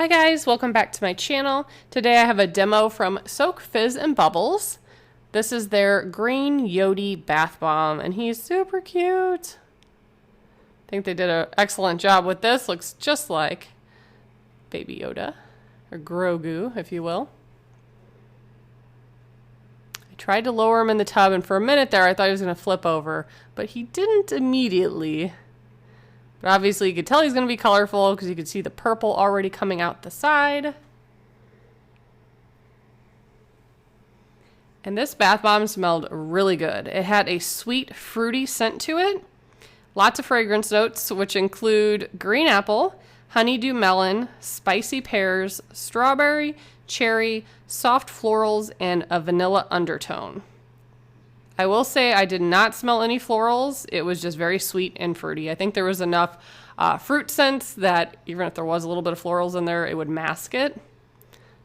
Hi guys, welcome back to my channel. Today I have a demo from Soak, Fizz, and Bubbles. This is their Green Yodie Bath Bomb, and he's super cute. I think they did an excellent job with this. Looks just like Baby Yoda, or Grogu, if you will. I tried to lower him in the tub, and for a minute there I thought he was going to flip over, but he didn't immediately. But obviously you could tell he's going to be colorful because you could see the purple already coming out the side. And this bath bomb smelled really good. It had a sweet, fruity scent to it. Lots of fragrance notes, which include green apple, honeydew melon, spicy pears, strawberry, cherry, soft florals, and a vanilla undertone. I will say I did not smell any florals. It was just very sweet and fruity. I think there was enough fruit scents that even if there was a little bit of florals in there, it would mask it.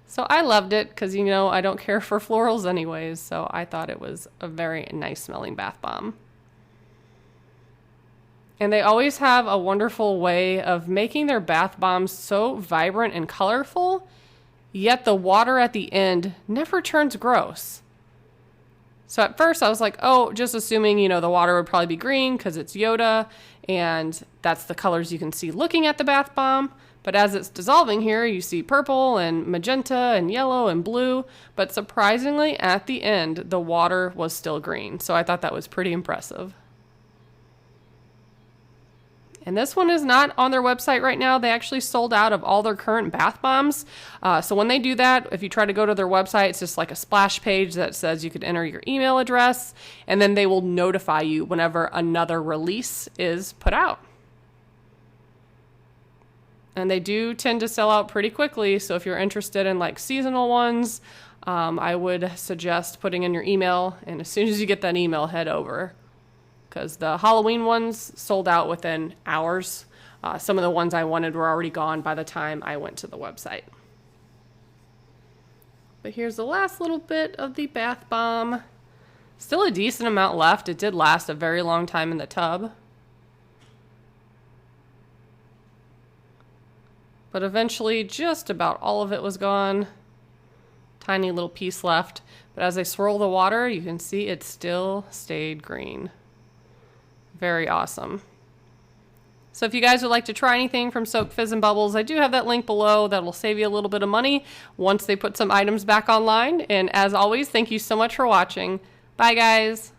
So I loved it because, you know, I don't care for florals anyways. So I thought it was a very nice smelling bath bomb. And they always have a wonderful way of making their bath bombs so vibrant and colorful, yet the water at the end never turns gross. So at first I was like, oh, just assuming, you know, the water would probably be green because it's Yoda and that's the colors you can see looking at the bath bomb. But as it's dissolving here, you see purple and magenta and yellow and blue. But surprisingly, at the end, the water was still green. So I thought that was pretty impressive. And this one is not on their website right now. They actually sold out of all their current bath bombs. So when they do that, if you try to go to their website, it's just like a splash page that says you could enter your email address, and then they will notify you whenever another release is put out. And they do tend to sell out pretty quickly. So if you're interested in like seasonal ones, I would suggest putting in your email. And as soon as you get that email, head over. Because the Halloween ones sold out within hours. Some of the ones I wanted were already gone by the time I went to the website. But here's the last little bit of the bath bomb. Still a decent amount left. It did last a very long time in the tub. But eventually just about all of it was gone. Tiny little piece left. But as I swirl the water, you can see it still stayed green. Very awesome. So if you guys would like to try anything from Soak, Fizz, and Bubbles, I do have that link below that will save you a little bit of money once they put some items back online. And as always, thank you so much for watching. Bye, guys.